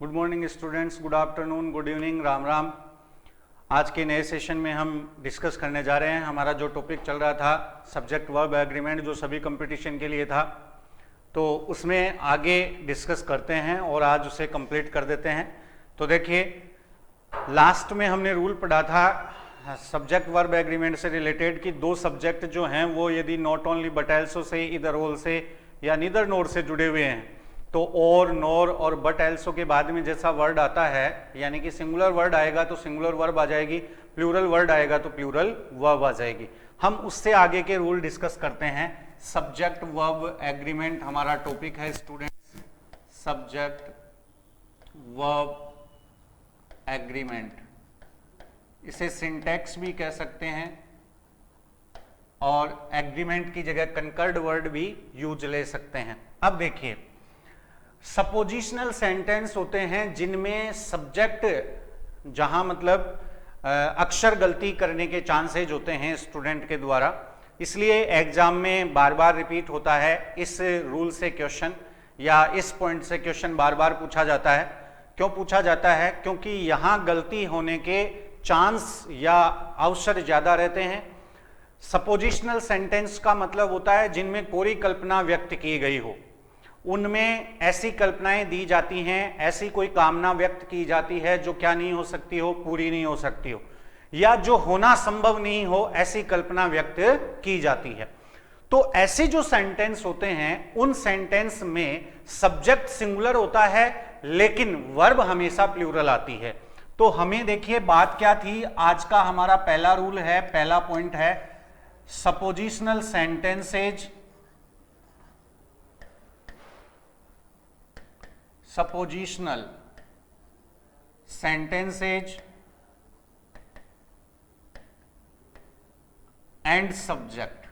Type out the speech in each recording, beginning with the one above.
Good morning students, good afternoon, good evening, Ram Ram. आज के नए सेशन में हम डिस्कस करने जा रहे हैं। हमारा जो टॉपिक चल रहा था सब्जेक्ट वर्ब एग्रीमेंट, जो सभी कंपटीशन के लिए था, तो उसमें आगे डिस्कस करते हैं और आज उसे कंप्लीट कर देते हैं। तो देखिए, लास्ट में हमने रूल पढ़ा था सब्जेक्ट वर्ब एग्रीमेंट से रिलेटेड कि दो सब्जेक्ट जो हैं वो यदि नॉट ओनली बट एल्सो से, इधर ऑल से या नीदर नोर से जुड़े हुए हैं तो और, नोर और बट एल्सो के बाद में जैसा वर्ड आता है, यानी कि सिंगुलर वर्ड आएगा तो सिंगुलर वर्ब आ जाएगी, प्लूरल वर्ड आएगा तो प्लूरल वर्ब आ जाएगी। हम उससे आगे के रूल डिस्कस करते हैं। सब्जेक्ट वर्ब एग्रीमेंट हमारा टॉपिक है स्टूडेंट्स, सब्जेक्ट वर्ब एग्रीमेंट। इसे सिंटैक्स भी कह सकते हैं और एग्रीमेंट की जगह कंकर्ड वर्ड भी यूज ले सकते हैं। अब देखिए, सपोजिशनल सेंटेंस होते हैं जिनमें सब्जेक्ट, जहां मतलब अक्षर गलती करने के चांसेज होते हैं स्टूडेंट के द्वारा, इसलिए एग्जाम में बार बार रिपीट होता है इस रूल से क्वेश्चन, या इस पॉइंट से क्वेश्चन बार बार पूछा जाता है। क्यों पूछा जाता है? क्योंकि यहां गलती होने के चांस या अवसर ज्यादा रहते हैं। सपोजिशनल सेंटेंस का मतलब होता है जिनमें कोई कल्पना व्यक्त की गई हो, उनमें ऐसी कल्पनाएं दी जाती हैं, ऐसी कोई कामना व्यक्त की जाती है जो क्या नहीं हो सकती हो, पूरी नहीं हो सकती हो, या जो होना संभव नहीं हो, ऐसी कल्पना व्यक्त की जाती है। तो ऐसे जो सेंटेंस होते हैं उन सेंटेंस में सब्जेक्ट सिंगुलर होता है लेकिन वर्ब हमेशा प्लूरल आती है। तो हमें देखिए बात क्या थी, आज का हमारा पहला रूल है, पहला पॉइंट है suppositional sentences, suppositional sentences and subject.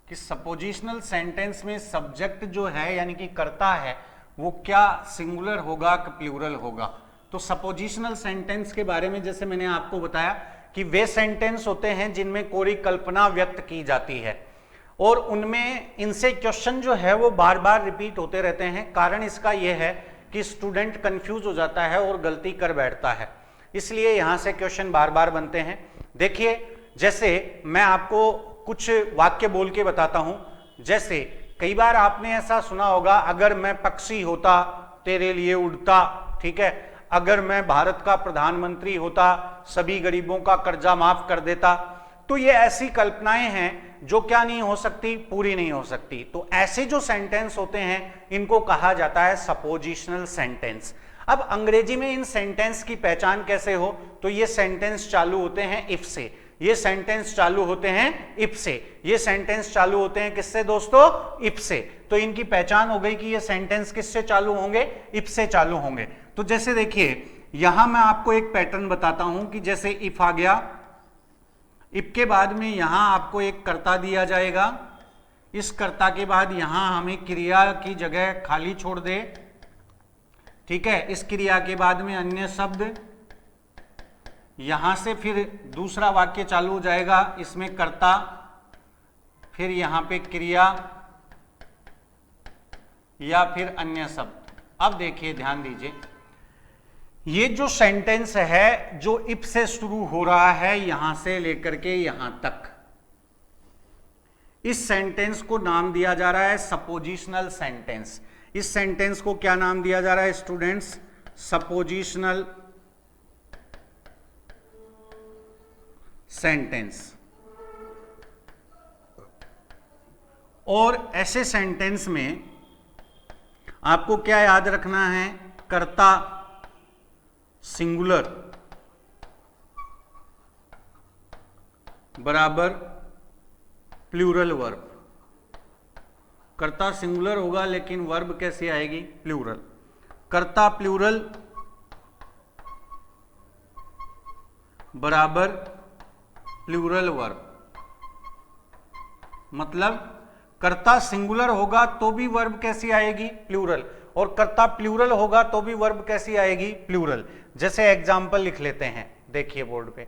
कि सपोजिशनल सेंटेंस में सब्जेक्ट जो है यानी कि कर्ता है वो क्या सिंगुलर होगा कि प्लूरल होगा। तो सपोजिशनल सेंटेंस के बारे में जैसे मैंने आपको बताया कि वे सेंटेंस होते हैं जिनमें कोई कल्पना व्यक्त की जाती है और उनमें इनसे क्वेश्चन जो है वो बार बार रिपीट होते रहते हैं। कारण इसका यह है कि स्टूडेंट कंफ्यूज हो जाता है और गलती कर बैठता है, इसलिए यहां से क्वेश्चन बार बार बनते हैं। देखिए, जैसे मैं आपको कुछ वाक्य बोल के बताता हूं। जैसे कई बार आपने ऐसा सुना होगा, अगर मैं पक्षी होता तेरे लिए उड़ता, ठीक है, अगर मैं भारत का प्रधानमंत्री होता सभी गरीबों का कर्जा माफ कर देता। तो ये ऐसी कल्पनाएं हैं जो क्या नहीं हो सकती, पूरी नहीं हो सकती। तो ऐसे जो सेंटेंस होते हैं इनको कहा जाता है सपोजिशनल सेंटेंस। अब अंग्रेजी में इन सेंटेंस की पहचान कैसे हो, तो ये सेंटेंस चालू होते हैं इफ से, ये सेंटेंस चालू होते हैं इफ से, ये सेंटेंस चालू होते हैं किससे दोस्तों? इफ से। तो इनकी पहचान हो गई कि ये सेंटेंस किससे चालू होंगे? इफ से चालू होंगे। तो जैसे देखिए, यहां मैं आपको एक पैटर्न बताता हूं कि जैसे इफ आ गया, इफ के बाद में यहां आपको एक कर्ता दिया जाएगा, इस कर्ता के बाद यहां हमें क्रिया की जगह खाली छोड़ दे, ठीक है। इस क्रिया के बाद में अन्य शब्द, यहां से फिर दूसरा वाक्य चालू हो जाएगा, इसमें कर्ता, फिर यहां पे क्रिया या फिर अन्य शब्द। अब देखिए, ध्यान दीजिए, ये जो सेंटेंस है जो इफ से शुरू हो रहा है यहां से लेकर के यहां तक, इस सेंटेंस को नाम दिया जा रहा है सपोजिशनल सेंटेंस। इस सेंटेंस को क्या नाम दिया जा रहा है स्टूडेंट्स? Suppositional sentence. और ऐसे सेंटेंस में आपको क्या याद रखना है? कर्ता सिंगुलर बराबर प्लूरल वर्ब। कर्ता सिंगुलर होगा लेकिन वर्ब कैसे आएगी? प्लूरल। कर्ता प्लूरल बराबर प्लूरल वर्ब। मतलब कर्ता सिंगुलर होगा तो भी वर्ब कैसी आएगी? प्लूरल। और कर्ता प्लूरल होगा तो भी वर्ब कैसी आएगी? प्लूरल। जैसे एग्जाम्पल लिख लेते हैं, देखिए बोर्ड पे।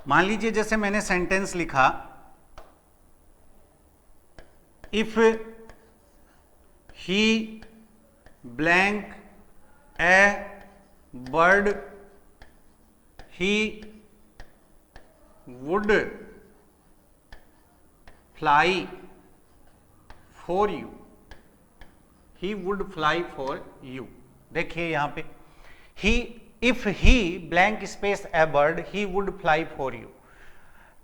मान लीजिए जैसे मैंने सेंटेंस लिखा, if he blank a bird he would fly for you, he would fly for you. देखिए यहां पे ही, if he blank space a bird he would fly for you.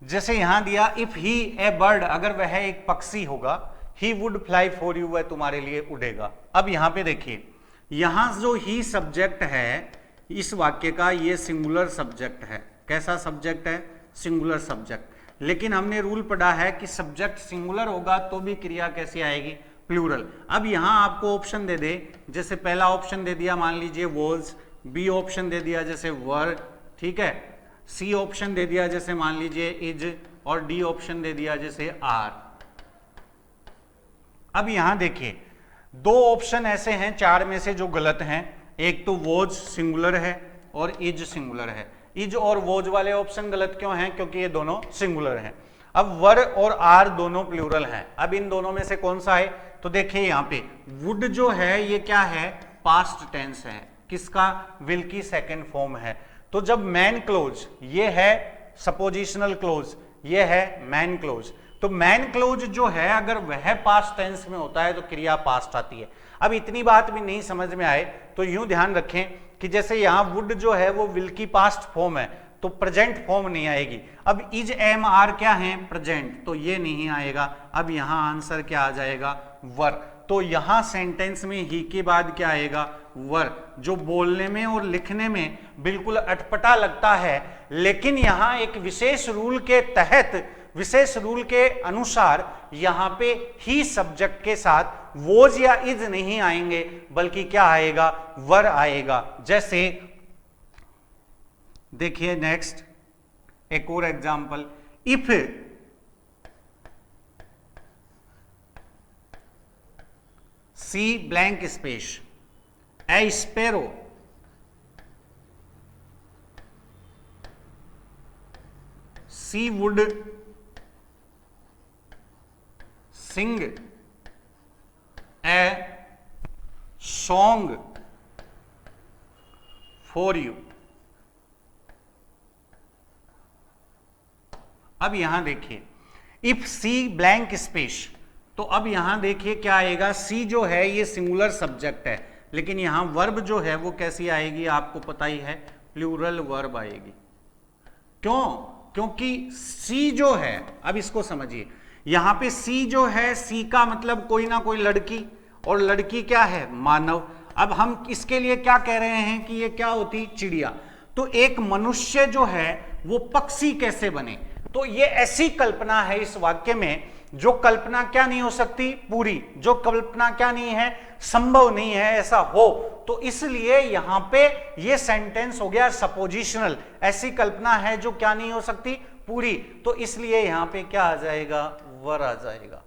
जैसे यहां दिया इफ ही ए बर्ड, अगर वह एक पक्षी होगा, ही वुड फ्लाई फॉर यू, वह तुम्हारे लिए उड़ेगा। अब यहां पे देखिए, यहां जो ही सब्जेक्ट है इस वाक्य का, ये सिंगुलर सब्जेक्ट है। कैसा सब्जेक्ट है? Singular subject. लेकिन हमने रूल पढ़ा है कि सब्जेक्ट सिंगुलर होगा तो भी क्रिया कैसी आएगी? प्लूरल। अब यहां आपको ऑप्शन दे दे, जैसे पहला ऑप्शन दे दिया मान लीजिए वॉज, बी ऑप्शन दे दिया जैसे वर, ठीक है, सी ऑप्शन दे दिया जैसे मान लीजिए इज, और डी ऑप्शन दे दिया जैसे आर। अब यहां देखिए दो ऑप्शन ऐसे हैं चार में से जो गलत हैं। एक तो वॉज सिंगुलर है और इज सिंगुलर है। इज और वॉज वाले ऑप्शन गलत क्यों हैं? क्योंकि ये दोनों सिंगुलर हैं। अब वर और आर दोनों प्लूरल हैं। अब इन दोनों में से कौन सा है? तो देखिए यहां पे वुड जो है ये क्या है? पास्ट टेंस है। किसका? विल की सेकंड फॉर्म है। तो जब मैन क्लोज, ये है सपोजिशनल क्लोज, ये है मैन क्लोज, तो मैन क्लोज जो है अगर वह पास्ट टेंस में होता है तो क्रिया पास्ट आती है। अब इतनी बात भी नहीं समझ में आए तो यूं ध्यान रखें कि जैसे यहां वुड जो है वो विल की पास्ट फॉर्म है तो प्रेजेंट फॉर्म नहीं आएगी। अब इज एम आर क्या है? प्रेजेंट, तो ये नहीं आएगा। अब यहां आंसर क्या आ जाएगा? वर। तो यहां सेंटेंस में ही के बाद क्या आएगा? वर, जो बोलने में और लिखने में बिल्कुल अटपटा लगता है, लेकिन यहां एक विशेष रूल के तहत, विशेष रूल के अनुसार यहां पे ही सब्जेक्ट के साथ वोज या इज नहीं आएंगे, बल्कि क्या आएगा? वर आएगा। जैसे देखिए नेक्स्ट एक और example, if she blank space a sparrow she would sing a song for you. अब यहां देखिए इफ सी ब्लैंक स्पेस, तो अब यहां देखिए क्या आएगा? सी जो है ये सिंगुलर सब्जेक्ट है, लेकिन यहां वर्ब जो है वो कैसी आएगी? आपको पता ही है, प्लूरल वर्ब आएगी। क्यों? क्योंकि सी जो है, अब इसको समझिए, यहां पे सी जो है, सी का मतलब कोई ना कोई लड़की, और लड़की क्या है? मानव। अब हम इसके लिए क्या कह रहे हैं कि ये क्या होती? चिड़िया। तो एक मनुष्य जो है वो पक्षी कैसे बने? तो ये ऐसी कल्पना है इस वाक्य में जो कल्पना क्या नहीं हो सकती? पूरी। जो कल्पना क्या नहीं है? संभव नहीं है ऐसा हो। तो इसलिए यहां पे ये सेंटेंस हो गया सपोजिशनल। ऐसी कल्पना है जो क्या नहीं हो सकती? पूरी। तो इसलिए यहां पे क्या आ जाएगा? वर आ जाएगा।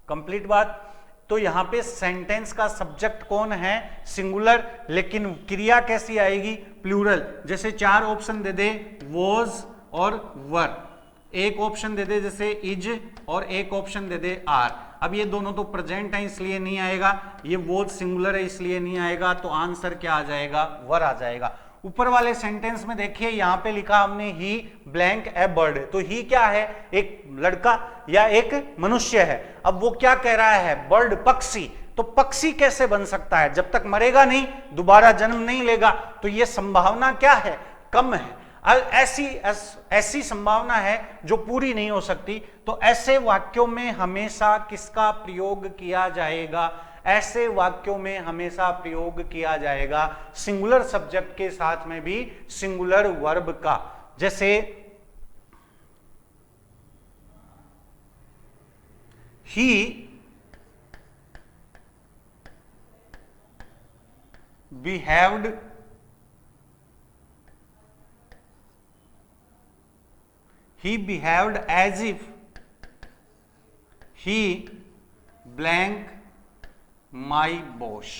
कंप्लीट बात। तो यहां पे सेंटेंस का सब्जेक्ट कौन है? सिंगुलर, लेकिन क्रिया कैसी आएगी? प्लूरल। जैसे चार ऑप्शन दे दे, वॉज और वर, एक ऑप्शन दे दे जैसे इज, और एक ऑप्शन दे दे आर। अब ये दोनों तो प्रेजेंट है इसलिए नहीं आएगा, ये वॉज सिंगुलर है इसलिए नहीं आएगा, तो आंसर क्या आ जाएगा? वर आ जाएगा। ऊपर वाले सेंटेंस में देखिए यहां पे लिखा हमने ही ब्लैंक ए बर्ड, तो ही क्या है? एक लड़का या एक मनुष्य है। अब वो क्या कह रहा है? बर्ड, पक्षी। तो पक्षी कैसे बन सकता है? जब तक मरेगा नहीं, दोबारा जन्म नहीं लेगा, तो ये संभावना क्या है? कम है। ऐसी संभावना है जो पूरी नहीं हो सकती। तो ऐसे वाक्यों में हमेशा किसका प्रयोग किया जाएगा? ऐसे वाक्यों में हमेशा प्रयोग किया जाएगा सिंगुलर सब्जेक्ट के साथ में भी सिंगुलर वर्ब का। जैसे ही behaved as if he blank my boss।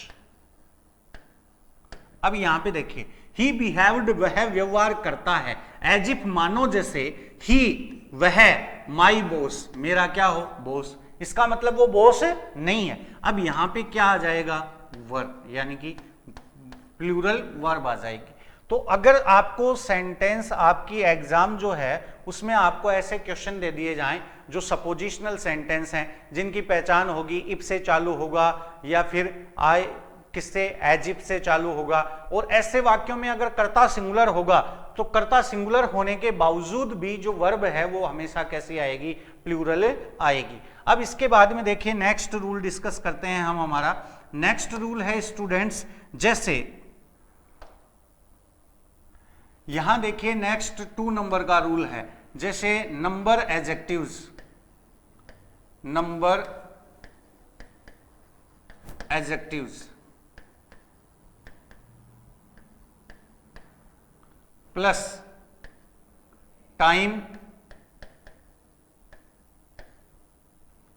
अब यहां पे देखिए ही बिहेव्ड, वह व्यवहार करता है, एज इफ मानो जैसे, ही वह, माई बॉस मेरा क्या हो? बॉस। इसका मतलब वो बॉस नहीं है। अब यहां पे क्या आ जाएगा? वर, यानी कि प्लूरल वर्ब आ जाएगी। तो अगर आपको सेंटेंस आपकी एग्जाम जो है उसमें आपको ऐसे क्वेश्चन दे दिए जाएं जो सपोजिशनल सेंटेंस हैं, जिनकी पहचान होगी इफ से चालू होगा या फिर आई किससे, एज इफ से चालू होगा, और ऐसे वाक्यों में अगर कर्ता सिंगुलर होगा तो कर्ता सिंगुलर होने के बावजूद भी जो वर्ब है वो हमेशा कैसी आएगी, प्लूरल आएगी। अब इसके बाद में देखिए नेक्स्ट रूल डिस्कस करते हैं हम। हमारा नेक्स्ट रूल है स्टूडेंट्स, जैसे यहां देखिए नेक्स्ट 2 नंबर का रूल है, जैसे number adjectives, number adjectives plus time,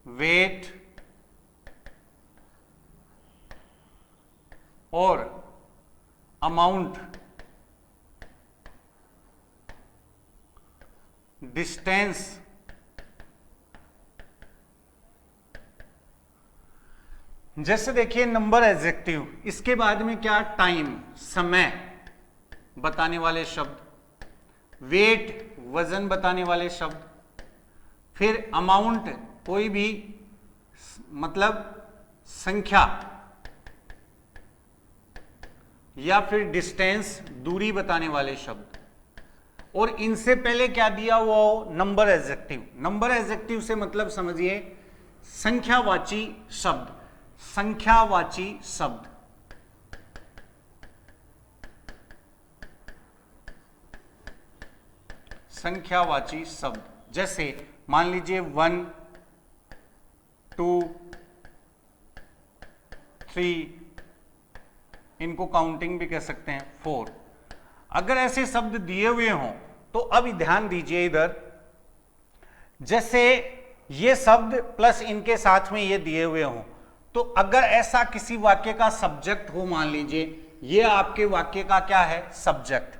weight और अमाउंट, डिस्टेंस, जैसे देखिए नंबर एडजेक्टिव, इसके बाद में क्या, टाइम समय बताने वाले शब्द, वेट वजन बताने वाले शब्द, फिर अमाउंट कोई भी मतलब संख्या, या फिर डिस्टेंस दूरी बताने वाले शब्द, और इनसे पहले क्या दिया हुआ हो, नंबर एडजेक्टिव। नंबर एडजेक्टिव से मतलब समझिए संख्यावाची शब्द, संख्यावाची शब्द, संख्यावाची शब्द, जैसे मान लीजिए 1 2 3, इनको काउंटिंग भी कह सकते हैं 4। अगर ऐसे शब्द दिए हुए हों तो अब ध्यान दीजिए इधर, जैसे ये शब्द प्लस इनके साथ में ये दिए हुए हों, तो अगर ऐसा किसी वाक्य का सब्जेक्ट हो, मान लीजिए ये आपके वाक्य का क्या है, सब्जेक्ट।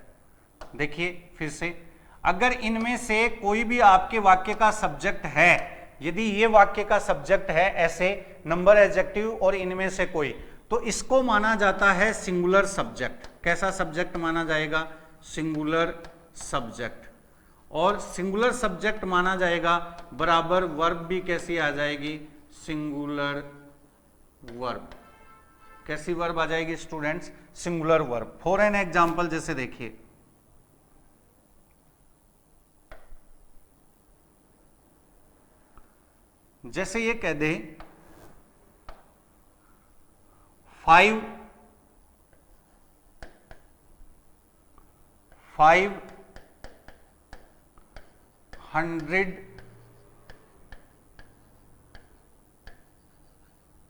देखिए फिर से, अगर इनमें से कोई भी आपके वाक्य का सब्जेक्ट है, यदि ये वाक्य का सब्जेक्ट है ऐसे नंबर एडजेक्टिव और इनमें से कोई, तो इसको माना जाता है सिंगुलर सब्जेक्ट। कैसा सब्जेक्ट माना जाएगा, सिंगुलर सब्जेक्ट। और सिंगुलर सब्जेक्ट माना जाएगा बराबर वर्ब भी कैसी आ जाएगी, सिंगुलर वर्ब। कैसी वर्ब आ जाएगी students, singular verb. For an example जैसे देखिए, जैसे ये कह दे 500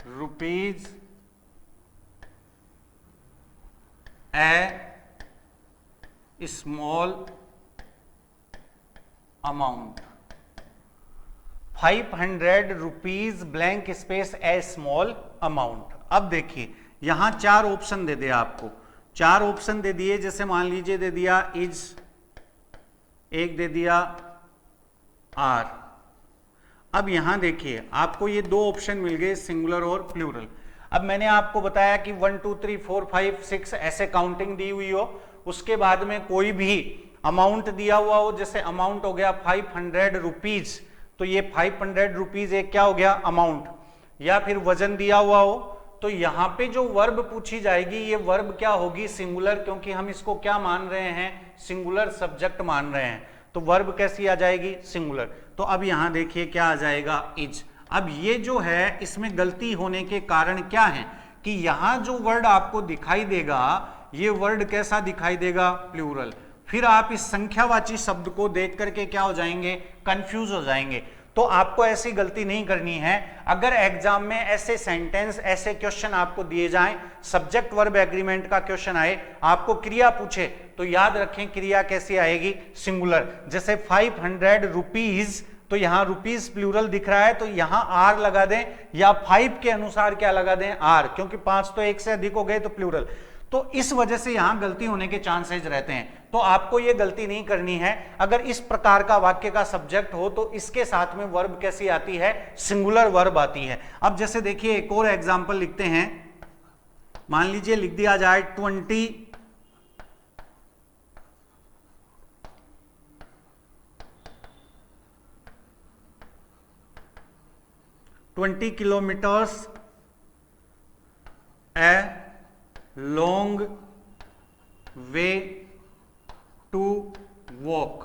rupees a small amount. 500 rupees blank space a small amount. अब देखिए यहां 4 ऑप्शन दे दिया आपको, 4 ऑप्शन दे दिए। जैसे मान लीजिए दे दिया इज, एक दे दिया आर। अब यहां देखिए आपको ये 2 ऑप्शन मिल गए, सिंगुलर और प्लूरल। अब मैंने आपको बताया कि 1 2 3 4 5 6 ऐसे काउंटिंग दी हुई हो, उसके बाद में कोई भी अमाउंट दिया हुआ हो, जैसे अमाउंट हो गया 500 रुपीज, तो ये 500 रुपीज एक क्या हो गया, अमाउंट। या फिर वजन दिया हुआ हो, तो यहां पे जो वर्ब पूछी जाएगी ये वर्ब क्या होगी, सिंगुलर, क्योंकि हम इसको क्या मान रहे हैं, सिंगुलर सब्जेक्ट मान रहे हैं। तो वर्ब कैसी आ जाएगी, सिंगुलर। तो अब यहां देखिए क्या आ जाएगा, इज। अब ये जो है इसमें गलती होने के कारण क्या है कि यहां जो वर्ड आपको दिखाई देगा ये वर्ड कैसा दिखाई देगा, प्लूरल। फिर आप इस संख्यावाची शब्द को देख करके क्या हो जाएंगे, कंफ्यूज हो जाएंगे। तो आपको ऐसी गलती नहीं करनी है। अगर एग्जाम में ऐसे सेंटेंस, ऐसे क्वेश्चन आपको दिए जाएं, सब्जेक्ट वर्ब एग्रीमेंट का क्वेश्चन आए, आपको क्रिया पूछे, तो याद रखें क्रिया कैसी आएगी, सिंगुलर। जैसे 500 रुपीज, तो यहां रुपीज प्लूरल दिख रहा है, तो यहां आर लगा दें, या 5 के अनुसार क्या लगा दें, आर, क्योंकि 5 तो 1 से अधिक हो गए तो प्लूरल। तो इस वजह से यहां गलती होने के चांसेस रहते हैं। तो आपको यह गलती नहीं करनी है। अगर इस प्रकार का वाक्य का सब्जेक्ट हो तो इसके साथ में वर्ब कैसी आती है, सिंगुलर वर्ब आती है। अब जैसे देखिए एक और एग्जांपल लिखते हैं, मान लीजिए लिख दिया जाए 20 kilometres a long way to walk,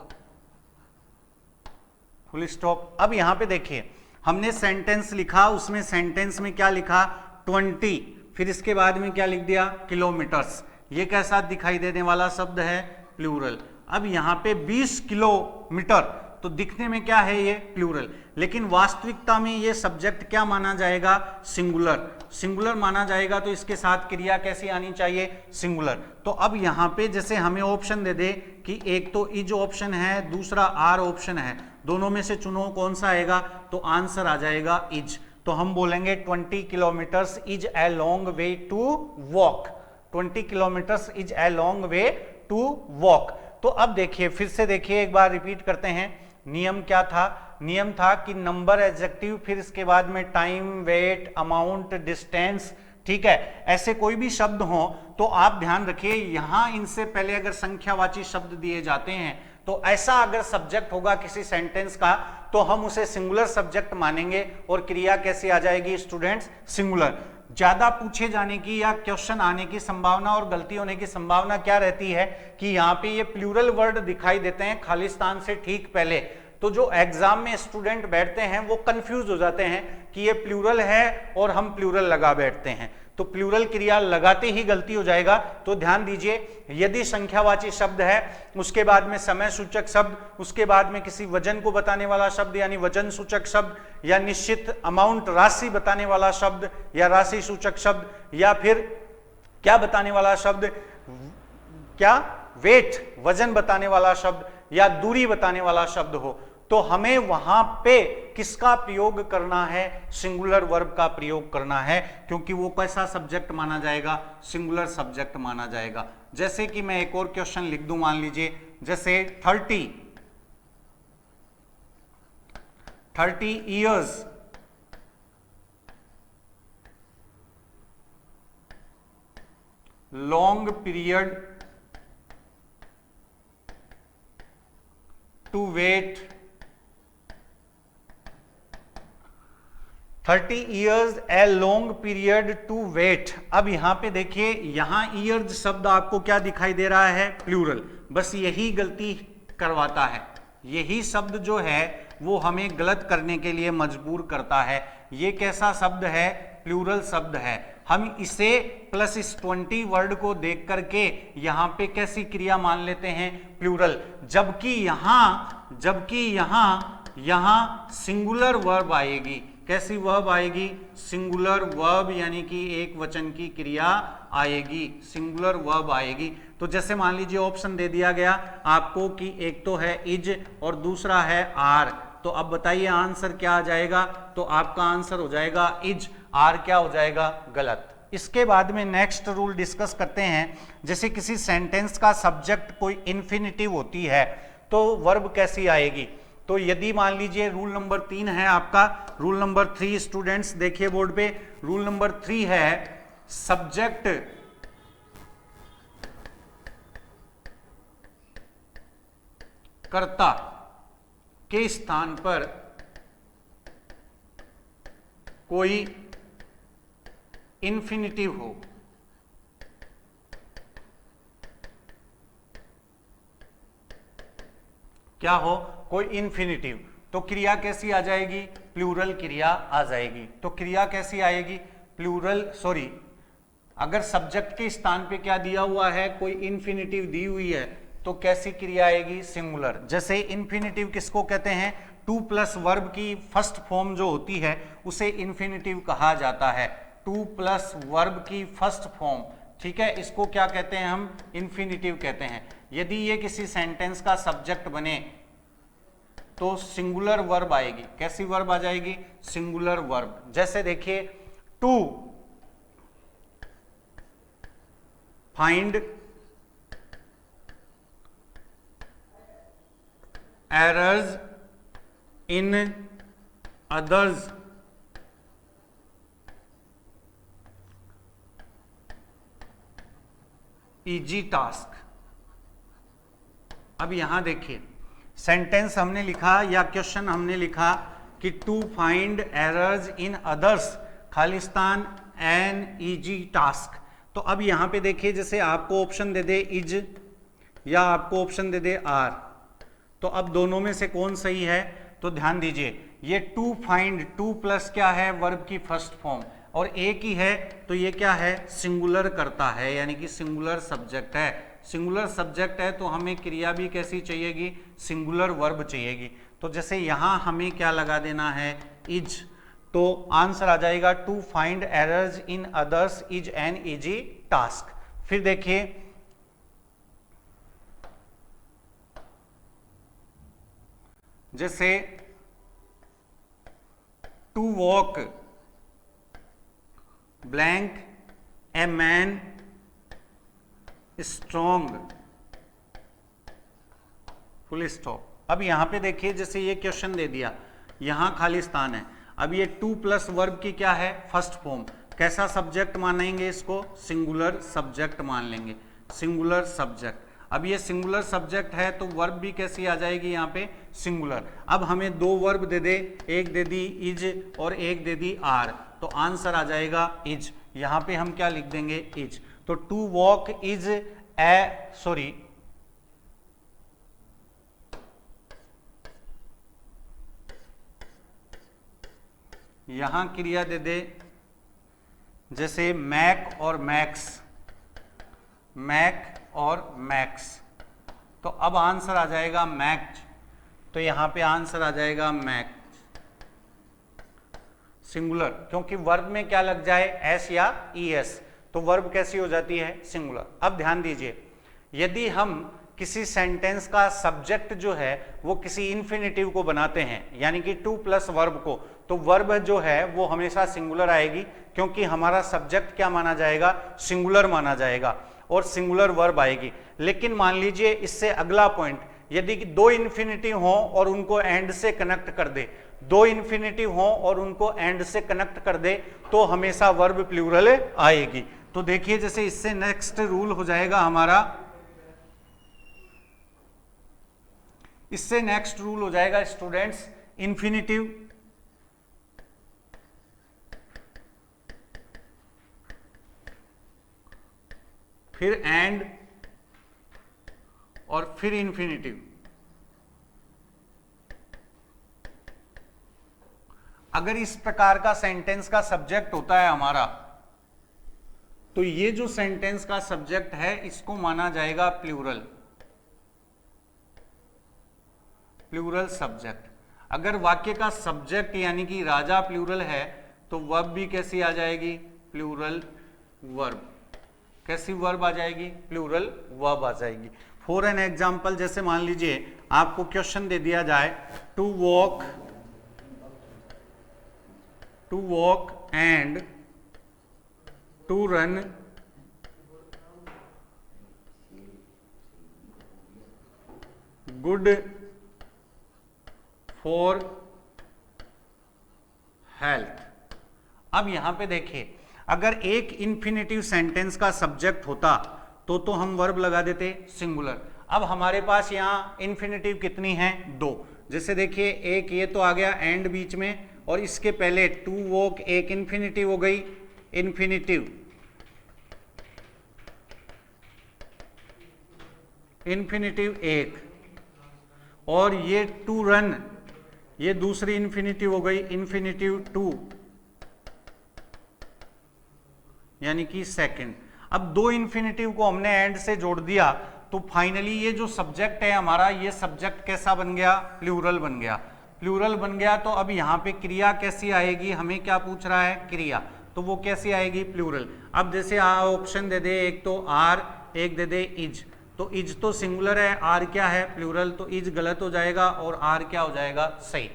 full stop. अब यहां पे देखिए हमने सेंटेंस लिखा, उसमें सेंटेंस में क्या लिखा 20, फिर इसके बाद में क्या लिख दिया किलोमीटर्स। ये कैसा दिखाई देने वाला शब्द है प्लूरल। अब यहां पे 20 किलोमीटर तो दिखने में क्या है ये प्लूरल, लेकिन वास्तविकता में ये सब्जेक्ट क्या माना जाएगा सिंगुलर, सिंगुलर माना जाएगा। तो इसके साथ क्रिया कैसी आनी चाहिए सिंगुलर। तो अब यहां पे जैसे हमें ऑप्शन दे दे कि एक तो इज ऑप्शन है, दूसरा आर ऑप्शन है, दोनों में से चुनो कौन सा आएगा, तो आंसर आ जाएगा इज। तो हम बोलेंगे 20 kilometres is a long way to walk, 20 kilometres is a long way to walk. तो अब देखिए फिर से देखिए एक बार रिपीट करते हैं। नियम क्या था, नियम था कि नंबर एडजेक्टिव, फिर इसके बाद में टाइम, वेट, अमाउंट, डिस्टेंस, ठीक है, ऐसे कोई भी शब्द हो तो आप ध्यान रखिए यहां इनसे पहले अगर संख्यावाची शब्द दिए जाते हैं तो ऐसा अगर सब्जेक्ट होगा किसी सेंटेंस का तो हम उसे सिंगुलर सब्जेक्ट मानेंगे और क्रिया कैसे आ जाएगी स्टूडेंट्स सिंगुलर। ज्यादा पूछे जाने की या क्वेश्चन आने की संभावना और गलती होने की संभावना क्या रहती है कि यहाँ पे ये प्लूरल वर्ड दिखाई देते हैं खालिस्तान से ठीक पहले, तो जो एग्जाम में स्टूडेंट बैठते हैं वो कंफ्यूज हो जाते हैं कि ये प्लूरल है और हम प्लूरल लगा बैठते हैं, तो प्लूरल क्रिया लगाते ही गलती हो जाएगा। तो ध्यान दीजिए यदि संख्यावाची शब्द है, उसके बाद में समय सूचक शब्द, उसके बाद में किसी वजन को बताने वाला शब्द यानी वजन सूचक शब्द, या निश्चित अमाउंट राशि बताने वाला शब्द या राशि सूचक शब्द, या फिर क्या बताने वाला शब्द, क्या वेट वजन बताने वाला शब्द, या दूरी बताने वाला शब्द हो, तो हमें वहां पे किसका प्रयोग करना है सिंगुलर वर्ब का प्रयोग करना है, क्योंकि वो कैसा सब्जेक्ट माना जाएगा सिंगुलर सब्जेक्ट माना जाएगा। जैसे कि मैं एक और क्वेश्चन लिख दूं, मान लीजिए जैसे 30 years long period to wait 30 years a long period to wait. अब यहां पे देखिए यहां ईयर्स शब्द आपको क्या दिखाई दे रहा है प्लूरल, बस यही गलती करवाता है, यही शब्द जो है वो हमें गलत करने के लिए मजबूर करता है। ये कैसा शब्द है प्लूरल शब्द है, हम इसे प्लस इस 20 वर्ड को देख करके यहां पे कैसी क्रिया मान लेते हैं प्लूरल, जबकि यहां सिंगुलर वर्ब आएगी। कैसी वर्ब आएगी सिंगुलर वर्ब, यानी कि एक वचन की क्रिया आएगी, सिंगुलर वर्ब आएगी। तो जैसे मान लीजिए ऑप्शन दे दिया गया आपको कि एक तो है इज और दूसरा है आर, तो अब बताइए आंसर क्या आ जाएगा, तो आपका आंसर हो जाएगा इज, आर क्या हो जाएगा गलत। इसके बाद में नेक्स्ट रूल डिस्कस करते हैं। जैसे किसी सेंटेंस का सब्जेक्ट कोई इन्फिनिटिव होती है तो वर्ब कैसी आएगी, तो यदि मान लीजिए रूल नंबर 3 है आपका, रूल नंबर 3 स्टूडेंट्स देखिए बोर्ड पे, रूल नंबर 3 है सब्जेक्ट कर्ता के स्थान पर कोई इन्फिनिटिव हो, क्या हो कोई इन्फिनिटिव, तो क्रिया कैसी आ जाएगी प्लूरल क्रिया आ जाएगी। तो क्रिया कैसी आएगी प्लूरल, सॉरी अगर सब्जेक्ट के स्थान पे क्या दिया हुआ है कोई इन्फिनिटिव दी हुई है तो कैसी क्रिया आएगी सिंगुलर। जैसे इन्फिनिटिव किसको कहते हैं, टू प्लस वर्ब की फर्स्ट फॉर्म जो होती है उसे इन्फिनिटिव कहा जाता है, टू प्लस वर्ब की फर्स्ट फॉर्म, ठीक है, इसको क्या कहते हैं हम इन्फिनिटिव कहते हैं। यदि ये किसी सेंटेंस का सब्जेक्ट बने तो सिंगुलर वर्ब आएगी, कैसी वर्ब आ जाएगी सिंगुलर वर्ब। जैसे देखिए to find errors in others easy task. अब यहां देखिए सेंटेंस हमने लिखा या क्वेश्चन हमने लिखा कि to find errors in others खालिस्तान एन इजी टास्क। तो अब यहां पे देखिए जैसे आपको ऑप्शन दे दे इज या आपको ऑप्शन दे दे आर, तो अब दोनों में से कौन सही है? तो ध्यान दीजिए ये टू फाइंड, टू प्लस क्या है? वर्ब की फर्स्ट फॉर्म, और एक ही है तो ये क्या है? सिंगुलर करता है, यानी कि सिंगुलर सब्जेक्ट है। सिंगुलर सब्जेक्ट है तो हमें क्रिया भी कैसी चाहिएगी? Singular verb चाहिएगी। तो जैसे यहां हमें क्या लगा देना है? इज। तो आंसर आ जाएगा to find errors in others is an easy task. फिर देखिए जैसे to walk blank a man strong full stop. अब यहां पे देखिए जैसे ये क्वेश्चन दे दिया, यहां खालिस्तान है। अब ये टू प्लस वर्ब की क्या है? First form. कैसा सब्जेक्ट मानेंगे इसको? सिंगुलर सब्जेक्ट मान लेंगे, सिंगुलर सब्जेक्ट। अब ये सिंगुलर सब्जेक्ट है तो वर्ब भी कैसी आ जाएगी यहाँ पे? सिंगुलर। अब हमें दो वर्ब दे दे, एक दे दी इज और एक दे दी आर, तो आंसर आ जाएगा इज। यहाँ पे हम क्या लिख देंगे? इज। तो to walk is a, sorry, यहां क्रिया दे दे जैसे मैक और मैक्स, मैक और मैक्स, तो अब आंसर आ जाएगा मैक। तो यहां पे आंसर आ जाएगा मैक, सिंगुलर, क्योंकि वर्ब में क्या लग जाए? एस या ई एस, तो वर्ब कैसी हो जाती है? सिंगुलर। अब ध्यान दीजिए यदि हम किसी सेंटेंस का सब्जेक्ट जो है वो किसी इन्फिनेटिव को बनाते हैं, यानी कि टू प्लस वर्ब को, तो वर्ब जो है वो हमेशा सिंगुलर आएगी, क्योंकि हमारा सब्जेक्ट क्या माना जाएगा? सिंगुलर माना जाएगा, और सिंगुलर वर्ब आएगी। लेकिन मान लीजिए इससे अगला पॉइंट, यदि दो इन्फिनेटिव हो और उनको एंड से कनेक्ट कर दे, दो इन्फिनेटिव हो और उनको एंड से कनेक्ट कर दे, तो हमेशा वर्ब प्लूरल आएगी। तो देखिए जैसे इससे नेक्स्ट रूल हो जाएगा हमारा, इससे नेक्स्ट रूल हो जाएगा स्टूडेंट्स, इन्फिनेटिव फिर एंड और फिर इन्फिनेटिव। अगर इस प्रकार का सेंटेंस का सब्जेक्ट होता है हमारा, तो ये जो सेंटेंस का सब्जेक्ट है इसको माना जाएगा प्लूरल, प्लूरल सब्जेक्ट। अगर वाक्य का सब्जेक्ट यानी कि राजा प्लूरल है तो वर्ब भी कैसी आ जाएगी? Plural verb. कैसी वर्ब आ जाएगी? प्लूरल वर्ब आ जाएगी। फॉर एन एग्जाम्पल, जैसे मान लीजिए आपको क्वेश्चन दे दिया जाए to walk and to run good for health. अब यहां पे देखिए अगर एक इन्फिनेटिव सेंटेंस का सब्जेक्ट होता तो हम वर्ब लगा देते सिंगुलर। अब हमारे पास यहां इन्फिनेटिव कितनी हैं? दो। जैसे देखिए एक ये तो आ गया एंड बीच में, और इसके पहले टू वॉक एक इन्फिनेटिव हो गई, इन्फिनेटिव एक, और ये टू रन ये दूसरी इन्फिनेटिव हो गई, इन्फिनेटिव टू, यानी कि सेकंड। अब दो इन्फिनेटिव को हमने एंड से जोड़ दिया तो फाइनली ये जो सब्जेक्ट है हमारा, ये सब्जेक्ट कैसा बन गया? प्लूरल बन गया। प्लूरल बन गया तो अब यहाँ पे क्रिया कैसी आएगी? हमें क्या पूछ रहा है? क्रिया, तो वो कैसी आएगी? प्लूरल। अब जैसे ऑप्शन दे दे, एक तो आर, एक दे दे इज, तो इज तो सिंगुलर है, आर क्या है? प्लूरल, तो इज गलत हो जाएगा और आर क्या हो जाएगा? सही।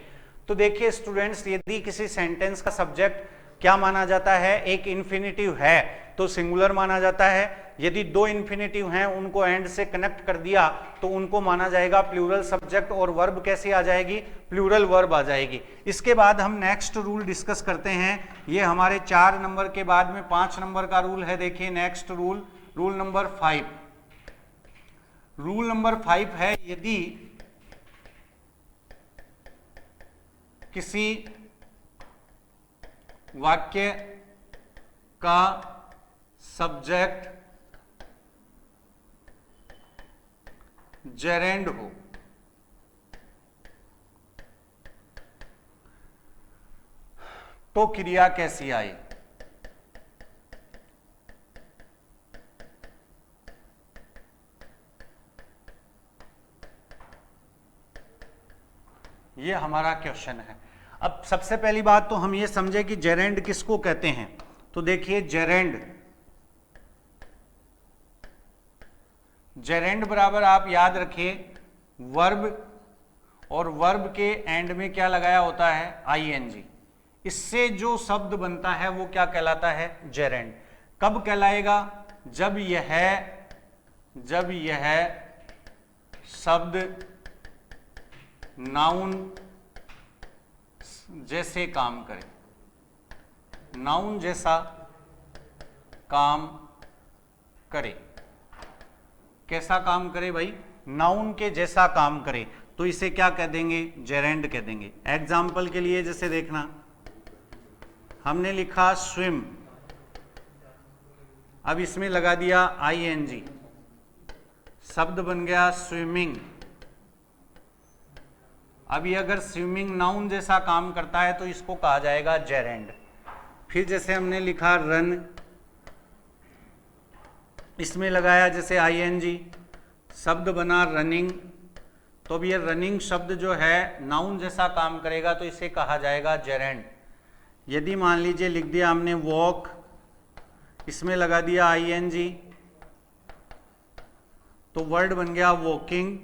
तो देखिए स्टूडेंट्स, यदि किसी सेंटेंस का सब्जेक्ट क्या माना जाता है? एक इन्फिनेटिव है तो सिंगुलर माना जाता है। यदि दो इन्फिनेटिव हैं उनको एंड से कनेक्ट कर दिया तो उनको माना जाएगा प्लूरल सब्जेक्ट, और वर्ब कैसी आ जाएगी? प्लूरल वर्ब आ जाएगी। इसके बाद हम नेक्स्ट रूल डिस्कस करते हैं। ये हमारे 4 नंबर के बाद में 5 नंबर का रूल है। देखिए next rule, rule number 5, rule number 5 है, यदि किसी वाक्य का सब्जेक्ट जेरेंड हो तो क्रिया कैसी आए। ये हमारा क्वेश्चन है। अब सबसे पहली बात तो हम ये समझे कि जेरेंड किसको कहते हैं। तो देखिए जेरेंड बराबर आप याद रखिए वर्ब, और वर्ब के एंड में क्या लगाया होता है, आईएनजी। इससे जो शब्द बनता है वो क्या कहलाता है, जेरेंड। कब कहलाएगा, जब यह शब्द नाउन जैसे काम करे, नाउन जैसा काम करे। कैसा काम करे भाई, नाउन के जैसा काम करे, तो इसे क्या कह देंगे, जेरेंड कह देंगे। एग्जाम्पल के लिए जैसे देखना, हमने लिखा स्विम, अब इसमें लगा दिया आईएनजी, शब्द बन गया स्विमिंग। अभी अगर स्विमिंग नाउन जैसा काम करता है तो इसको कहा जाएगा जेरेंड। फिर जैसे हमने लिखा रन, इसमें लगाया जैसे आईएनजी, शब्द बना रनिंग, तो अब ये रनिंग शब्द जो है नाउन जैसा काम करेगा तो इसे कहा जाएगा जेरेंड। यदि मान लीजिए लिख दिया हमने वॉक, इसमें लगा दिया आईएनजी, तो वर्ड बन गया वॉकिंग।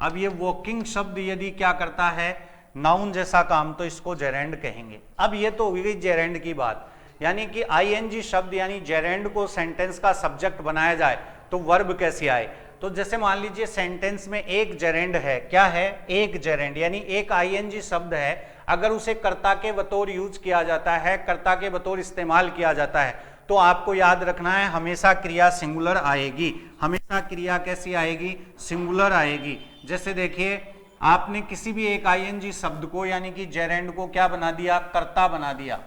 अब ये वॉकिंग शब्द यदि क्या करता है, नाउन जैसा काम, तो इसको जेरेंड कहेंगे। अब ये तो हुई गई जेरेंड की बात, यानी कि आईएनजी शब्द यानी जेरेंड को सेंटेंस का सब्जेक्ट बनाया जाए तो वर्ब कैसे आए। तो जैसे मान लीजिए सेंटेंस में एक जेरेंड है, क्या है, एक जेरेंड, यानी एक आईएनजी शब्द है, अगर उसे कर्ता के बतौर यूज किया जाता है, कर्ता के बतौर इस्तेमाल किया जाता है, तो आपको याद रखना है हमेशा क्रिया सिंगुलर आएगी। हमेशा क्रिया कैसी आएगी, सिंगुलर आएगी। जैसे देखिए आपने किसी भी एक आईएनजी शब्द को यानी कि जेरेंड को क्या बना दिया, कर्ता बना दिया।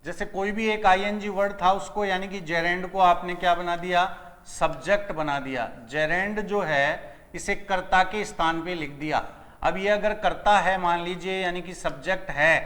जैसे कोई भी एक आईएनजी वर्ड था उसको यानी कि जेरेंड को आपने क्या बना दिया, सब्जेक्ट बना दिया। जेरेंड जो है इसे कर्ता के स्थान पे लिख दिया। अब ये अगर कर्ता है मान लीजिए यानी कि सब्जेक्ट है,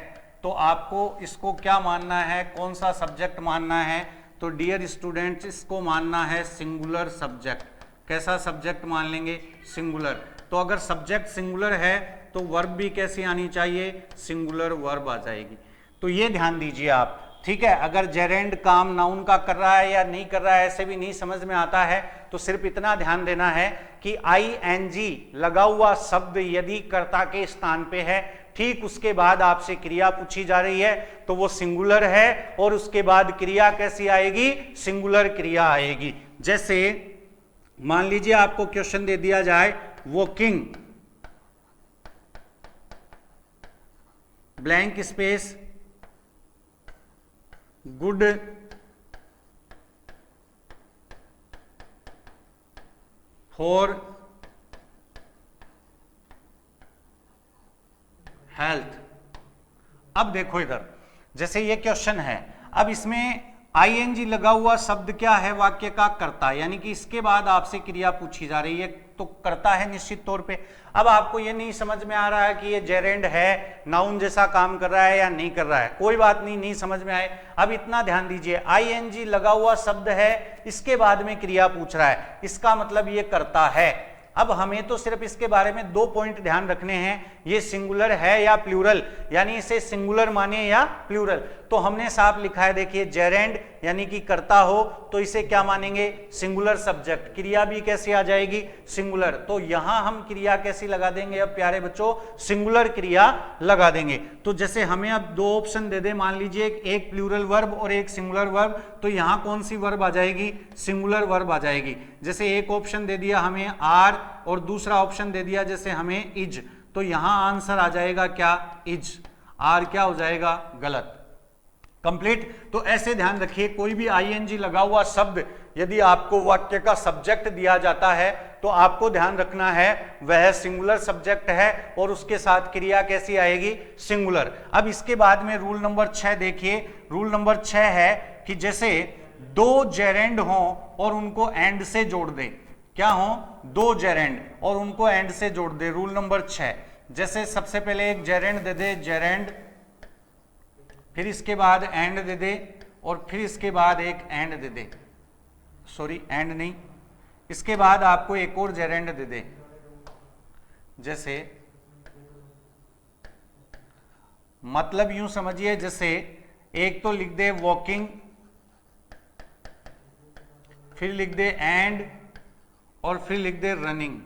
तो आपको इसको क्या मानना है, कौन सा सब्जेक्ट मानना है, तो डियर स्टूडेंट्स इसको मानना है सिंगुलर सब्जेक्ट। कैसा सब्जेक्ट मान लेंगे, सिंगुलर। तो अगर सब्जेक्ट सिंगुलर है तो वर्ब भी कैसी आनी चाहिए, सिंगुलर वर्ब आ जाएगी। तो ये ध्यान दीजिए आप, ठीक है। अगर जेरेंड काम नाउन का कर रहा है या नहीं कर रहा है ऐसे भी नहीं समझ में आता है, तो सिर्फ इतना ध्यान देना है कि आईएनजी लगा हुआ शब्द यदि कर्ता के स्थान पे है, ठीक उसके बाद आपसे क्रिया पूछी जा रही है तो वो सिंगुलर है, और उसके बाद क्रिया कैसी आएगी, सिंगुलर क्रिया आएगी। जैसे मान लीजिए आपको क्वेश्चन दे दिया जाए walking, blank space, good for health. अब देखो इधर, जैसे ये क्वेश्चन है, अब इसमें आईएनजी लगा हुआ शब्द क्या है, वाक्य का कर्ता, यानी कि इसके बाद आपसे क्रिया पूछी जा रही है तो कर्ता है निश्चित तौर पे। अब आपको ये नहीं समझ में आ रहा है कि ये जेरेंड है, नाउन जैसा काम कर रहा है या नहीं कर रहा है, कोई बात नहीं, नहीं समझ में आए। अब इतना ध्यान दीजिए, आईएनजी लगा हुआ शब्द है, इसके बाद में क्रिया पूछ रहा है, इसका मतलब ये कर्ता है। अब हमें तो सिर्फ इसके बारे में 2 पॉइंट ध्यान रखने हैं, ये सिंगुलर है या प्लूरल, यानी इसे सिंगुलर माने या प्लूरल। तो हमने साफ लिखा है, देखिए जेरेंड यानी कि कर्ता हो तो इसे क्या मानेंगे, सिंगुलर सब्जेक्ट, क्रिया भी कैसी आ जाएगी, सिंगुलर। तो यहां हम क्रिया कैसी लगा देंगे, अब प्यारे बच्चों सिंगुलर क्रिया लगा देंगे। तो जैसे हमें अब 2 ऑप्शन दे दे, मान लीजिए एक प्लूरल वर्ब और एक सिंगुलर वर्ब, तो यहां कौन सी वर्ब आ जाएगी, सिंगुलर वर्ब आ जाएगी। जैसे एक ऑप्शन दे दिया हमें आर और दूसरा ऑप्शन दे दिया जैसे हमें इज, तो यहां आंसर आ जाएगा क्या, इज। आर क्या हो जाएगा, गलत। कंप्लीट। तो ऐसे ध्यान रखिए, कोई भी आईएनजी लगा हुआ शब्द यदि आपको वाक्य का सब्जेक्ट दिया जाता है तो आपको ध्यान रखना है वह सिंगुलर सब्जेक्ट है और उसके साथ क्रिया कैसी आएगी, सिंगुलर। अब इसके बाद में रूल नंबर 6 देखिए। रूल नंबर 6 है कि जैसे दो जेरेंड हो और उनको एंड से जोड़ दे। क्या हो, दो जेरेंड और उनको एंड से जोड़ दे। रूल नंबर 6, जैसे सबसे पहले एक जेरेंड दे दे, जेरेंड, फिर इसके बाद एंड दे दे और फिर इसके बाद एक and they they, sorry and नहीं, इसके बाद आपको एक और जेरेंड दे दे। जैसे मतलब यूं समझिए, जैसे एक तो लिख दे वॉकिंग, फिर लिख दे एंड और फिर लिख दे रनिंग।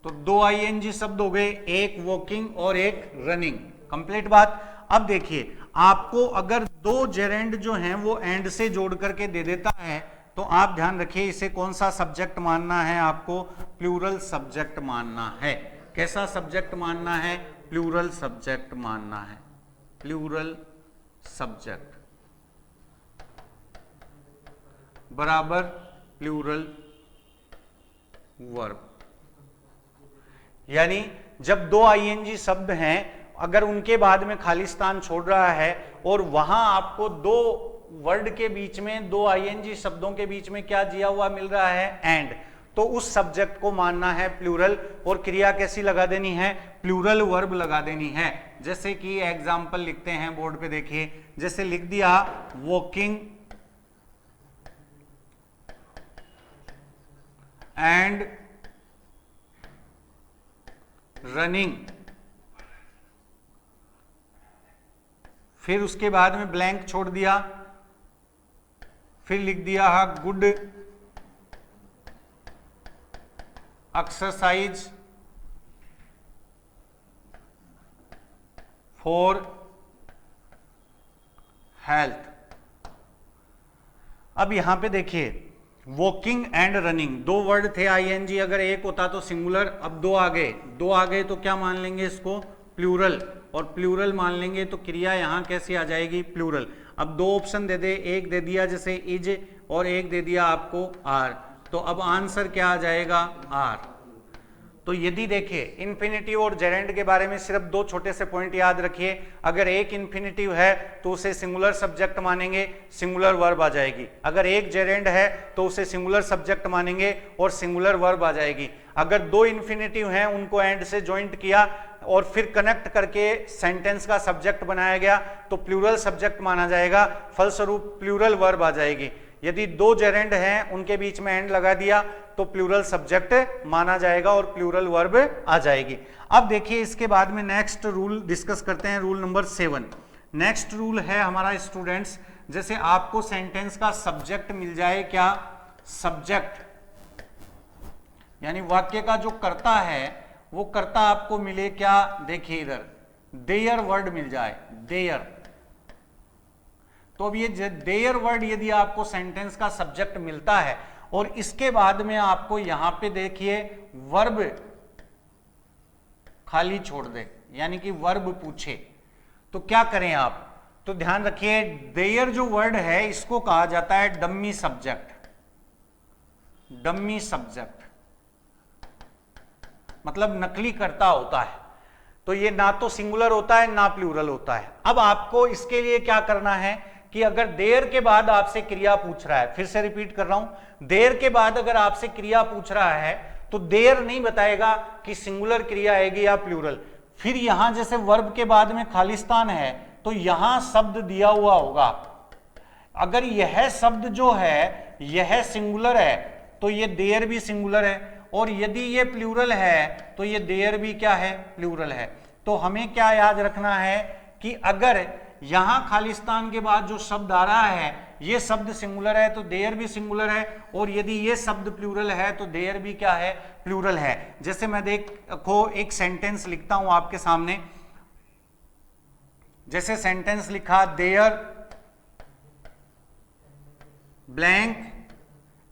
तो दो आईएनजी शब्द हो गए, एक वॉकिंग और एक रनिंग। कंप्लीट बात। अब देखिए, आपको अगर दो जेरेंड जो हैं वो एंड से जोड़ करके दे देता है तो आप ध्यान रखिए इसे कौन सा सब्जेक्ट मानना है, आपको प्लूरल सब्जेक्ट मानना है। कैसा सब्जेक्ट मानना है, प्लूरल सब्जेक्ट मानना है, प्लूरल सब्जेक्ट बराबर प्लूरल वर्ब। यानी जब दो आईएनजी शब्द हैं, अगर उनके बाद में खाली स्थान छोड़ रहा है और वहां आपको दो वर्ड के बीच में, दो आईएनजी शब्दों के बीच में क्या दिया हुआ मिल रहा है, एंड, तो उस सब्जेक्ट को मानना है प्लूरल और क्रिया कैसी लगा देनी है, प्लूरल वर्ब लगा देनी है। जैसे कि एग्जाम्पल लिखते हैं बोर्ड पे देखिए, जैसे लिख दिया वॉकिंग एंड रनिंग, फिर उसके बाद में ब्लैंक छोड़ दिया, फिर लिख दिया गुड एक्सरसाइज फॉर हेल्थ। अब यहां पे देखिए वॉकिंग एंड रनिंग, दो वर्ड थे आईएनजी, अगर एक होता तो सिंगुलर, अब दो आ गए तो क्या मान लेंगे इसको, प्लूरल, और प्लूरल मान लेंगे तो क्रिया यहां कैसी आ जाएगी, प्लूरल। अब दो ऑप्शन दे दे, एक दे दिया जैसे इज और एक दे दिया आपको आर, तो अब आंसर क्या आ जाएगा, आर। तो यदि देखिए इन्फिनिटिव और जेरेंड के बारे में सिर्फ दो छोटे से पॉइंट याद रखिए। अगर एक इन्फिनिटिव है तो उसे सिंगुलर सब्जेक्ट मानेंगे, सिंगुलर वर्ब आ जाएगी। अगर एक जेरेंड है तो उसे सिंगुलर सब्जेक्ट मानेंगे और सिंगुलर वर्ब आ जाएगी। अगर दो इन्फिनिटिव हैं, उनको एंड से ज्वाइंट किया और फिर कनेक्ट करके सेंटेंस का सब्जेक्ट बनाया गया तो प्लूरल सब्जेक्ट माना जाएगा, फलस्वरूप प्लूरल वर्ब आ जाएगी। यदि दो जेरेंड हैं, उनके बीच में एंड लगा दिया तो प्लूरल सब्जेक्ट माना जाएगा और प्लूरल वर्ब आ जाएगी। अब देखिए इसके बाद में नेक्स्ट रूल डिस्कस करते हैं, रूल नंबर 7। नेक्स्ट रूल है हमारा स्टूडेंट्स, जैसे आपको सेंटेंस का सब्जेक्ट मिल जाए, क्या, सब्जेक्ट यानी वाक्य का जो कर्ता है वो कर्ता आपको मिले, क्या, देखिए इधर देयर वर्ड मिल जाए, देयर। तो अब ये देयर वर्ड यदि आपको सेंटेंस का सब्जेक्ट मिलता है और इसके बाद में आपको यहां पे देखिए वर्ब खाली छोड़ दे, यानी कि वर्ब पूछे, तो क्या करें आप, तो ध्यान रखिए देयर जो वर्ड है इसको कहा जाता है डम्मी सब्जेक्ट। डम्मी सब्जेक्ट मतलब नकली कर्ता होता है, तो ये ना तो सिंगुलर होता है ना प्लूरल होता है। अब आपको इसके लिए क्या करना है कि अगर देयर के बाद आपसे क्रिया पूछ रहा है, फिर से रिपीट कर रहा हूं, देयर के बाद अगर आपसे क्रिया पूछ रहा है तो देयर नहीं बताएगा कि सिंगुलर क्रिया आएगी या प्लूरल। फिर यहां जैसे वर्ब के बाद में खालिस्तान है तो यहां शब्द दिया हुआ होगा, अगर यह शब्द जो है यह सिंगुलर है तो ये देयर भी सिंगुलर है, और यदि ये प्लूरल है तो ये देयर भी क्या है, प्लूरल है। तो हमें क्या याद रखना है कि अगर यहां खालिस्तान के बाद जो शब्द आ रहा है ये शब्द सिंगुलर है तो देयर भी सिंगुलर है, और यदि ये शब्द प्लूरल है तो देयर भी क्या है, प्लूरल है। जैसे मैं देखो एक सेंटेंस लिखता हूं आपके सामने, जैसे सेंटेंस लिखा there blank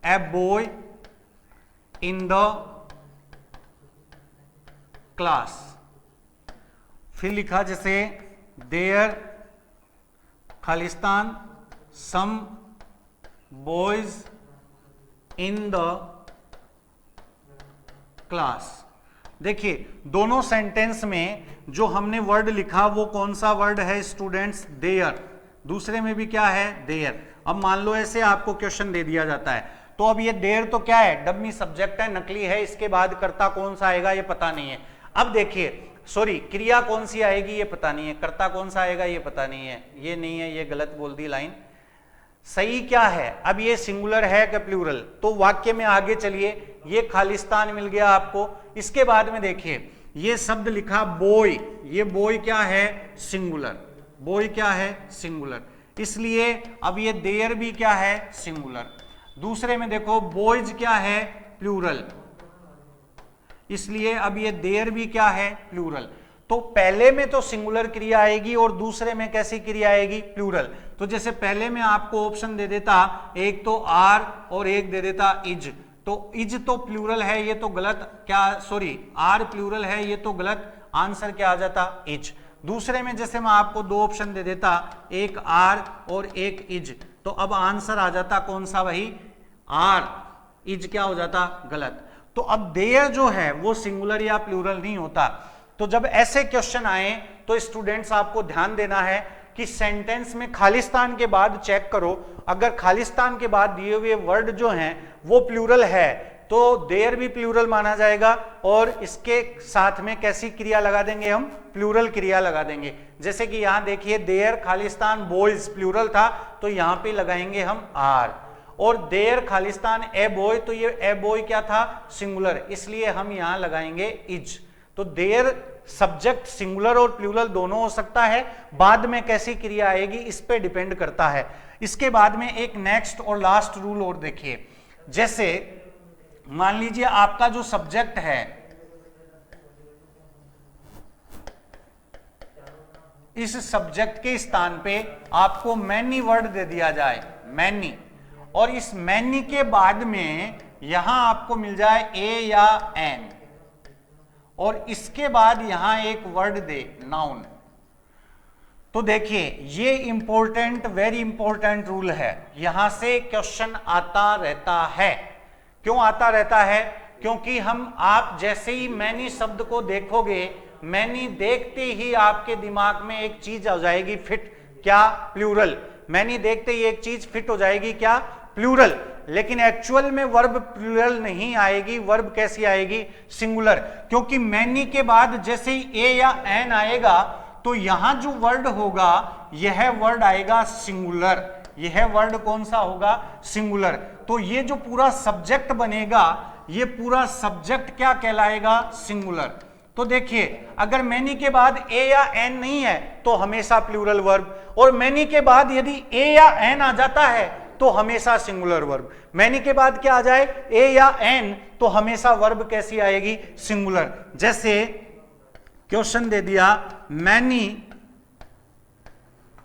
a boy in the class फिर लिखा जैसे देयर खालिस्तान some boys in the class. देखिए दोनों सेंटेंस में जो हमने वर्ड लिखा वो कौन सा वर्ड है स्टूडेंट्स? देयर। दूसरे में भी क्या है? देयर। अब मान लो ऐसे आपको क्वेश्चन दे दिया जाता है, तो अब ये देयर तो क्या है? डमी सब्जेक्ट है, नकली है, इसके बाद कर्ता कौन सा आएगा ये पता नहीं है। अब देखिए सॉरी, क्रिया कौन सी आएगी ये पता नहीं है, कर्ता कौन सा आएगा ये पता नहीं है, ये नहीं है, ये गलत बोल दी लाइन। सही क्या है? अब ये सिंगुलर है क्या प्लूरल? तो वाक्य में आगे चलिए, ये खालिस्तान मिल गया आपको। इसके बाद में देखिए ये शब्द लिखा बॉय, ये बॉय क्या है? सिंगुलर। बॉय क्या है? सिंगुलर। इसलिए अब ये देयर भी क्या है? सिंगुलर। दूसरे में देखो बॉयज क्या है? प्लूरल। इसलिए अब ये देयर भी क्या है? प्लूरल। तो पहले में तो सिंगुलर क्रिया आएगी और दूसरे में कैसी क्रिया आएगी? प्लूरल। तो जैसे पहले में आपको ऑप्शन दे देता, एक तो आर और एक दे देता इज, तो इज तो प्लूरल है, ये तो गलत, क्या सॉरी आर प्लूरल है, ये तो गलत, आंसर क्या आ जाता? इज। दूसरे में जैसे मैं आपको दो ऑप्शन दे देता, एक आर और एक इज, तो अब आंसर आ जाता कौन सा? वही आर। इज क्या हो जाता? गलत। तो अब देयर जो है वो सिंगुलर या प्लूरल नहीं होता। तो जब ऐसे क्वेश्चन आए तो स्टूडेंट्स आपको ध्यान देना है कि सेंटेंस में खालिस्तान के बाद चेक करो, अगर खालिस्तान के बाद दिए हुए वर्ड जो हैं वो प्लूरल है तो देयर भी प्लूरल माना जाएगा, और इसके साथ में कैसी क्रिया लगा देंगे हम? प्लूरल क्रिया लगा देंगे। जैसे कि यहां देखिए देयर खालिस्तान बॉयज प्लूरल था, तो यहां पे लगाएंगे हम आर, और देयर खालिस्तान ए बॉय, तो ये ए बॉय क्या था? सिंगुलर, इसलिए हम यहां लगाएंगे इज। तो देयर सब्जेक्ट सिंगुलर और प्लूरल दोनों हो सकता है, बाद में कैसी क्रिया आएगी इस पे डिपेंड करता है। इसके बाद में एक नेक्स्ट और लास्ट रूल और देखिए, जैसे मान लीजिए आपका जो सब्जेक्ट है इस सब्जेक्ट के स्थान पे आपको मैनी वर्ड दे दिया जाए, मैनी, और इस मैनी के बाद में यहां आपको मिल जाए ए या एन, और इसके बाद यहां एक वर्ड दे नाउन। तो देखिए ये इंपॉर्टेंट, वेरी इंपॉर्टेंट रूल है, यहां से क्वेश्चन आता रहता है। क्यों आता रहता है? क्योंकि आप जैसे ही मैनी शब्द को देखोगे, मैनी देखते ही आपके दिमाग में एक चीज आ जाएगी फिट, क्या? प्लूरल। मैनी देखते ही एक चीज फिट हो जाएगी, क्या? प्लूरल। लेकिन एक्चुअल में वर्ब प्लूरल नहीं आएगी, वर्ब कैसी आएगी? सिंगुलर। क्योंकि मैनी के बाद जैसे ही ए या एन आएगा तो यहां जो वर्ड होगा यह वर्ड आएगा सिंगुलर। यह वर्ड कौन सा होगा? सिंगुलर। तो ये जो पूरा सब्जेक्ट बनेगा, ये पूरा सब्जेक्ट क्या कहलाएगा? सिंगुलर। तो देखिए अगर मैनी के बाद ए या एन नहीं है तो हमेशा प्लूरल वर्ब, और मैनी के बाद यदि ए या एन आ जाता है तो हमेशा सिंगुलर वर्ब। मैनी के बाद क्या आ जाए? ए या एन, तो हमेशा वर्ब कैसी आएगी? सिंगुलर। जैसे क्वेश्चन दे दिया, many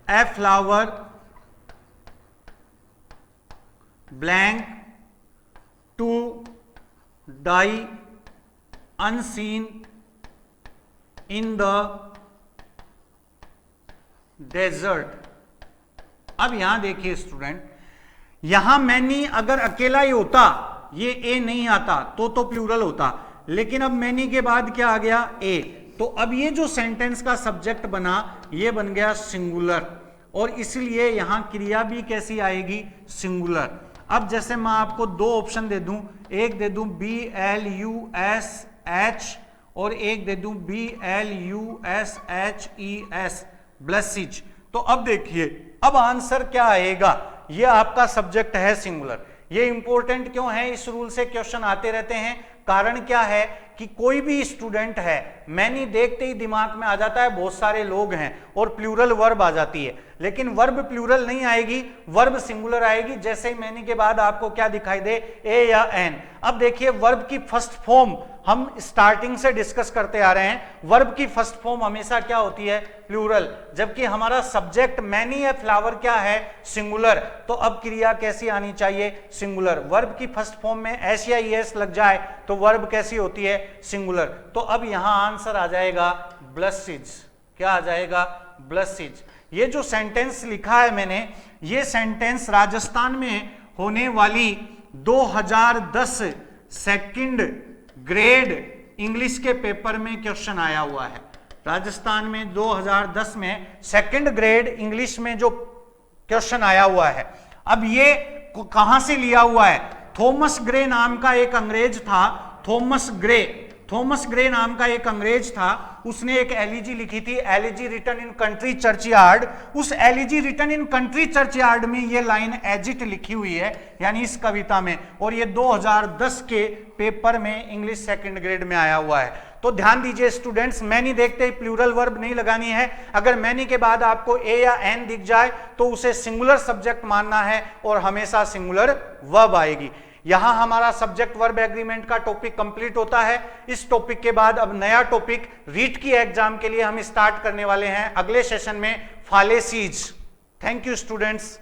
a flower blank to die unseen in the desert. अब यहां देखिए स्टूडेंट, यहां मैनी अगर अकेला ही होता, ये ए नहीं आता तो प्लूरल होता, लेकिन अब मैनी के बाद क्या आ गया? ए। तो अब ये जो सेंटेंस का सब्जेक्ट बना ये बन गया सिंगुलर, और इसलिए यहां क्रिया भी कैसी आएगी? सिंगुलर। अब जैसे मैं आपको दो ऑप्शन दे दूं, एक दे दूं BLUSH और एक दे दूं BLUSHES, ब्लसिज। तो अब देखिए अब आंसर क्या आएगा? ये आपका सब्जेक्ट है सिंगुलर। ये इंपॉर्टेंट क्यों है? इस रूल से क्वेश्चन आते रहते हैं। कारण क्या है कि कोई भी स्टूडेंट है, मैनी देखते ही दिमाग में आ जाता है बहुत सारे लोग हैं, और प्लूरल वर्ब आ जाती है, लेकिन वर्ब प्लूरल नहीं आएगी, वर्ब सिंगुलर आएगी। जैसे ही मैनी के बाद आपको क्या दिखाई दे? ए या एन। अब देखिए वर्ब की फर्स्ट फॉर्म हम स्टार्टिंग से डिस्कस करते आ रहे हैं, वर्ब की फर्स्ट फॉर्म हमेशा क्या होती है? प्लूरल। जबकि हमारा सब्जेक्ट मैनी ए फ्लावर क्या है? सिंगुलर। तो अब क्रिया कैसी आनी चाहिए? सिंगुलर। वर्ब की फर्स्ट फॉर्म में एस या ईएस लग जाए तो वर्ब कैसी होती है? सिंगुलर। तो अब यहां आंसर आ जाएगा ब्लसिज। क्या आ जाएगा, ब्लसीज। ये जो सेंटेंस लिखा है मैंने, ये सेंटेंस राजस्थान में होने वाली 2010 सेकंड ग्रेड इंग्लिश के पेपर में क्वेश्चन आया हुआ है। राजस्थान में 2010 में सेकंड ग्रेड इंग्लिश में जो क्वेश्चन आया हुआ है, अब ये कहां से लिया हुआ है? थॉमस ग्रे नाम का एक अंग्रेज था, थॉमस ग्रे नाम का एक अंग्रेज था, उसने एक एलिजी लिखी थी, elegy written in country churchyard. उस elegy written in country churchyard में ये लाइन एज इट लिखी हुई है, यानी इस कविता में, और ये 2010 के पेपर में इंग्लिश सेकंड ग्रेड में आया हुआ है। तो ध्यान दीजिए स्टूडेंट्स, मैनी देखते ही प्लूरल वर्ब नहीं लगानी है। अगर मैनी के बाद आपको ए या एन दिख जाए तो उसे सिंगुलर सब्जेक्ट मानना है और हमेशा सिंगुलर वर्ब आएगी। यहां हमारा सब्जेक्ट वर्ब एग्रीमेंट का टॉपिक कंप्लीट होता है। इस टॉपिक के बाद अब नया टॉपिक रीट की एग्जाम के लिए हम स्टार्ट करने वाले हैं अगले सेशन में, फालेसीज। Thank you students.